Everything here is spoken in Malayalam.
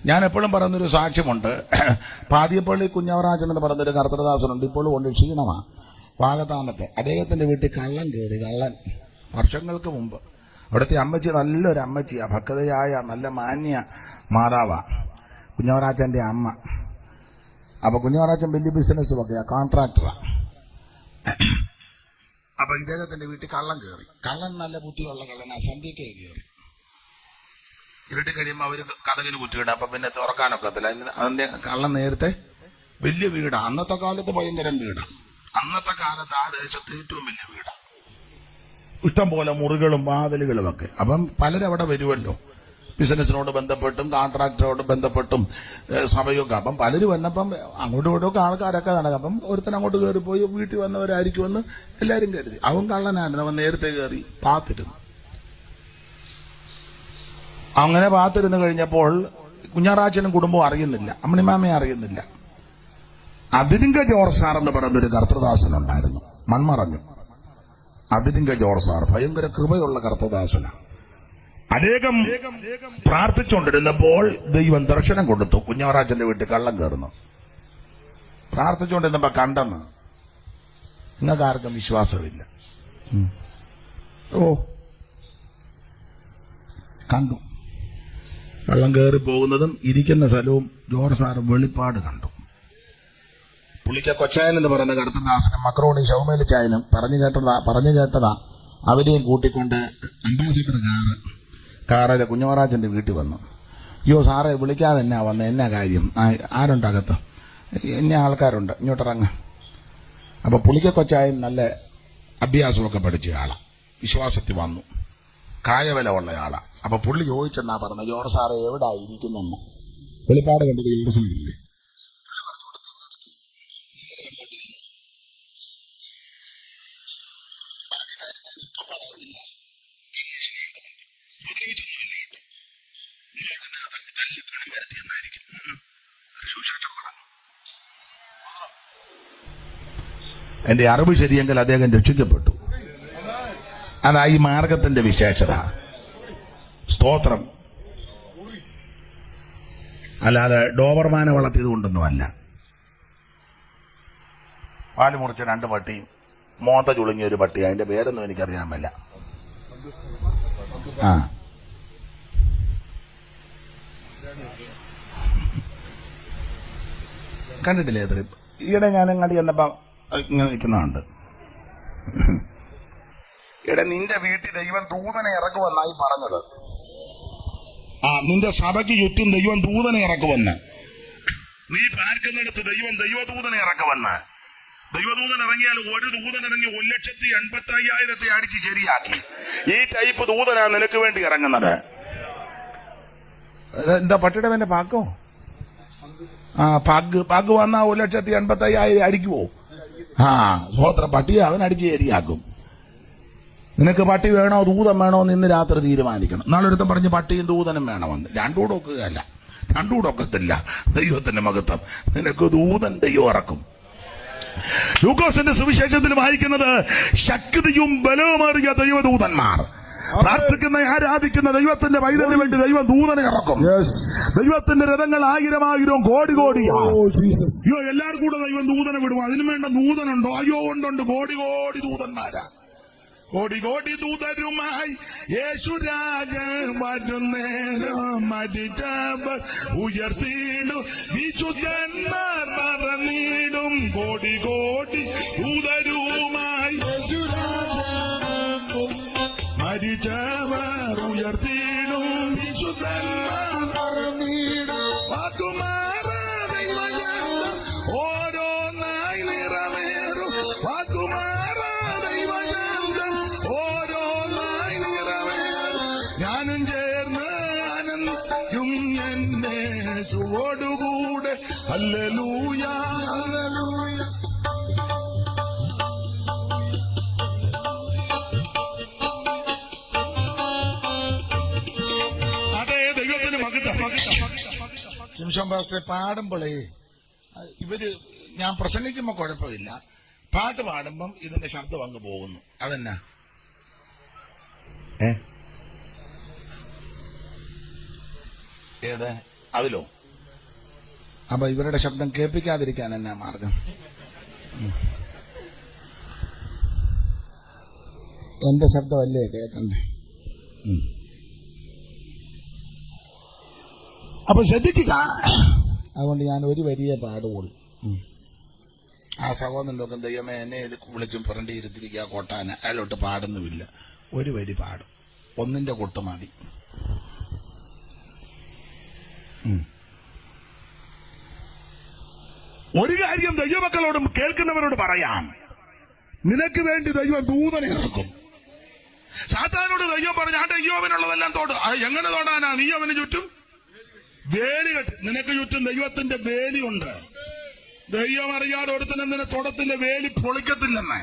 ഞാൻ എപ്പോഴും പറയുന്നൊരു സാക്ഷ്യമുണ്ട്. പാതിയപ്പള്ളി കുഞ്ഞവറാച്ചൻ എന്ന് പറയുന്നൊരു കർത്തൃദാസനുണ്ട്, ഇപ്പോഴും കൊണ്ട് ക്ഷീണമാണ്. വാഗത്താനത്തെ അദ്ദേഹത്തിന്റെ വീട്ടിൽ കള്ളൻ കയറി. കള്ളൻ വർഷങ്ങൾക്ക് മുമ്പ്. അവിടുത്തെ അമ്മച്ചി നല്ലൊരു അമ്മച്ചിയാ, ഭക്തയായ നല്ല മാന്യ മാതാവാ കുഞ്ഞവറാച്ചന്റെ അമ്മ. അപ്പൊ കുഞ്ഞവറാച്ചൻ വലിയ ബിസിനസ് ഒക്കെയാ, കോൺട്രാക്ടറാ. അപ്പൊ ഇദ്ദേഹത്തിന്റെ വീട്ടിൽ കള്ളൻ കയറി. കള്ളൻ നല്ല ബുദ്ധിയുള്ള കള്ളനാ. സന്ധ്യക്കേ കയറി. ഇരുട്ടി കഴിയുമ്പോൾ അവര് കഥകിന് കുറ്റിയിടും. അപ്പൊ പിന്നെ തുറക്കാനൊക്കത്തില്ല. അതിന്റെ കള്ളൻ നേരത്തെ വലിയ വീടാ. അന്നത്തെ കാലത്ത് ഭയങ്കരം വീടാ. അന്നത്തെ കാലത്ത് ആ ദേശത്ത് ഏറ്റവും വലിയ വീടാ. ഇഷ്ടം പോലെ മുറികളും വാതിലുകളും ഒക്കെ. അപ്പം പലരും അവിടെ വരുമല്ലോ, ബിസിനസിനോട് ബന്ധപ്പെട്ടും കോൺട്രാക്ടറോട് ബന്ധപ്പെട്ടും സഭയൊക്കെ. അപ്പം പലരും വന്നപ്പം അങ്ങോട്ടും ഇങ്ങോട്ടും ആൾക്കാരൊക്കെ നടക്കും. അപ്പം ഒരുത്തൻ അങ്ങോട്ട് കയറിപ്പോയി വീട്ടിൽ വന്നവരായിരിക്കുമെന്ന് എല്ലാവരും കരുതി. അവൻ കള്ളനായിരുന്നു. അവൻ നേരത്തെ കയറി പാത്തിരുന്നു. അങ്ങനെ പാത്തിരുന്ന് കഴിഞ്ഞപ്പോൾ കുഞ്ഞാറാച്ചനും കുടുംബവും അറിയുന്നില്ല, അമ്മണിമാമയെ അറിയുന്നില്ല. അതിരിങ്ക ജോർജ് സാർ എന്ന് പറയുന്നൊരു കർത്തൃദാസനുണ്ടായിരുന്നു, മൺമറഞ്ഞു. അതിരിങ്ക ജോർജ് സാർ ഭയങ്കര കൃപയുള്ള കർത്തൃദാസനാണ്. അനേകം പ്രാർത്ഥിച്ചുകൊണ്ടിരുന്നപ്പോൾ ദൈവം ദർശനം കൊടുത്തു. കുഞ്ഞാറാച്ചന്റെ വീട്ടിൽ കള്ളം കയറുന്നു. പ്രാർത്ഥിച്ചുകൊണ്ടിരുന്നപ്പോ കണ്ടെന്ന്. നിങ്ങൾക്ക് ആർക്കും വിശ്വാസമില്ല. കണ്ടു. കള്ളം കയറി പോകുന്നതും ഇരിക്കുന്ന സ്ഥലവും ജോർജ് സാർ വെളിപ്പാട് കണ്ടു. പുള്ളിക്ക കൊച്ചായൻ എന്ന് പറയുന്ന കർത്തദാസനും മക്രോണി ഷൗമേലി ചായനും പറഞ്ഞു കേട്ടതാ. അവരെയും കൂട്ടിക്കൊണ്ട് അംബാസിഡർ കാറിൽ കുഞ്ഞവറാച്ചന്റെ വീട്ടിൽ വന്നു. അയ്യോ സാറേ, വിളിക്കാതെ എന്നാ വന്ന്, എന്നാ കാര്യം, ആരുണ്ടകത്ത്? എന്നെ ആൾക്കാരുണ്ട്, ഇങ്ങോട്ടിറങ്ങ. അപ്പൊ പുളിക്ക കൊച്ചായൻ നല്ല അഭ്യാസമൊക്കെ പഠിച്ച ആളാ, വിശ്വാസത്തിൽ വന്നു, കായവില ഉള്ള ആളാ. അപ്പൊ പുള്ളി ചോദിച്ചെന്നാ പറഞ്ഞ, ജോർജ് സാറേ എവിടാ ഇരിക്കുന്നെന്ന്. വെളിപ്പാട് കണ്ടത് ജോർജിനില്ലേ? എന്റെ അറിവ് ശരിയെങ്കിൽ അദ്ദേഹം രക്ഷിക്കപ്പെട്ടു. അതാ ഈ മാർഗത്തിന്റെ വിശേഷത. സ്തോത്രം. അല്ലാതെ ഡോബർമാനെ വളർത്തിയത് കൊണ്ടൊന്നുമല്ല. പാല് മുറിച്ച 2 പട്ടിയും മോത്ത ചുളുങ്ങിയ ഒരു പട്ടി. അതിന്റെ പേരൊന്നും എനിക്കറിയാൻ പറ്റില്ല. കണ്ടിട്ടില്ലേ? എത്ര ഈയിടെ ഞാൻ അങ്ങാടി ചെന്നപ്പോ ഇങ്ങനെ നിൽക്കുന്നുണ്ട്. ഇവിടെ നിന്റെ വീട്ടിൽ ദൈവം ദൂതനെ ഇറക്കുമെന്നായി പറഞ്ഞത്. നിന്റെ സഭയ്ക്ക് ചുറ്റും ദൈവം ദൂതനെ ഇറക്കുമെന്ന്. നീ പാർക്കുന്നിടത്ത് ദൈവം ദൈവദൂതനെ ഇറക്കുമെന്ന്. ദൈവദൂതൻ ഇറങ്ങിയാൽ ഒരു ദൂതൻ ഇറങ്ങി 1,85,000 അടിച്ച് ശരിയാക്കി. ഈ ടൈപ്പ് ദൂതനാ നിനക്ക് വേണ്ടി ഇറങ്ങുന്നത്. എന്താ പട്ടിയുടെ വേണ്ട പാക്കോ? പാക്ക് വന്നാ 1,85,000 അടിക്കുവോ? സ്വോത്രം. പട്ടിയെ അവൻ അടിച്ച് ശരിയാക്കും. നിനക്ക് പട്ടി വേണോ ദൂതൻ വേണോ എന്ന് ഇന്ന് രാത്രി തീരുമാനിക്കണം. നാളൊരുത്തം പറഞ്ഞ് പട്ടിയും ദൂതനും വേണമെന്ന്. രണ്ടുകൂടെ ഒക്കുകയല്ല, രണ്ടുകൂടെ ഒക്കത്തില്ല. ദൈവത്തിന്റെ മഹത്വം. നിനക്ക് ദൂതൻ ദൈവം ഇറക്കും. ലൂക്കോസിന്റെ സുവിശേഷത്തിൽ വായിക്കുന്നത് ശക്തിയും ബലവുമേറിയ ദൈവദൂതന്മാർ. പ്രാർത്ഥിക്കുന്ന ആരാധിക്കുന്ന ദൈവത്തിന്റെ പൈതലിന് വേണ്ടി ദൈവം ദൂതനെ ഇറക്കും. ദൈവത്തിന്റെ രഥങ്ങൾ 1000 കോടിയാ. അയ്യോ, എല്ലാവർക്കും കൂടെ ദൈവം ദൂതനെ വിടും. അതിനു വേണ്ട ദൂതനുണ്ടോ? അയ്യോ ഉണ്ട്. കോടി ദൂതന്മാരാ. കോടി ദൂതരുമായി യേശുരാജൻ വരുന്നേരം മരിച്ചവർ ഉയർത്തിയിടും, വിശുദ്ധന്മാർ മറന്നിടും. കോടി ദൂതരുമായി മരിച്ചവർ ഉയർത്തിയിടും, വിശുദ്ധന്മാർ മറന്നിടും. വാക്കുമാറാ ദൈവജനം ഓരോന്നായി നിറവേറും. വാക്കുമാറാ ദൈവജനം ഓരോന്നായി നിറവേറും. ഞാനും ചേർന്ന് ആനന്ദിക്കും എന്നെ യേശുവോടുകൂടെ. Hallelujah hallelujah. പാടുമ്പോഴേ ഇവര്, ഞാൻ പ്രസംഗിക്കുമ്പോ കുഴപ്പമില്ല, പാട്ട് പാടുമ്പം ഇതിന്റെ ശബ്ദം അങ്ങ് പോകുന്നു. അതെന്നാ? ഏത് അതിലോ? അപ്പൊ ഇവരുടെ ശബ്ദം കേൾപ്പിക്കാതിരിക്കാൻ എന്നാ മാർഗം? എന്റെ ശബ്ദമല്ലേ കേൾക്കണ്ടേ? അപ്പൊ ശ്രദ്ധിക്കുക. അതുകൊണ്ട് ഞാൻ ഒരു വരിയെ പാടുകയുള്ളൂ. ആ സഹോദരനൊക്കെ ദൈവമേ എന്നെ ഇത് വിളിച്ചും പുരണ്ടി ഇരുത്തിരിക്കുക കൊട്ടാന, അയാളോട്ട് പാടുന്നുമില്ല. ഒരു വരി പാടും, ഒന്നിന്റെ കൊട്ട് മതി. ഒരു കാര്യം ദൈവമക്കളോടും കേൾക്കുന്നവരോട് പറയാം, നിനക്ക് വേണ്ടി ദൈവം ദൂതനെ ഇറക്കും. സാത്താനോട് ദൈവം പറഞ്ഞു ആട്ടെ അയ്യോവനുള്ളതെല്ലാം തോട്. എങ്ങനെ തോടാനാ? നീ അവന് ചുറ്റും വേലി കെട്ടി. നിനക്ക് ചുറ്റും ദൈവത്തിന്റെ വേലിയുണ്ട്. ദൈവം അറിയാതെ ഒരുത്തനെ നിന്നെ തോടത്തിന്റെ വേലി പൊളിക്കത്തില്ലെന്നേ.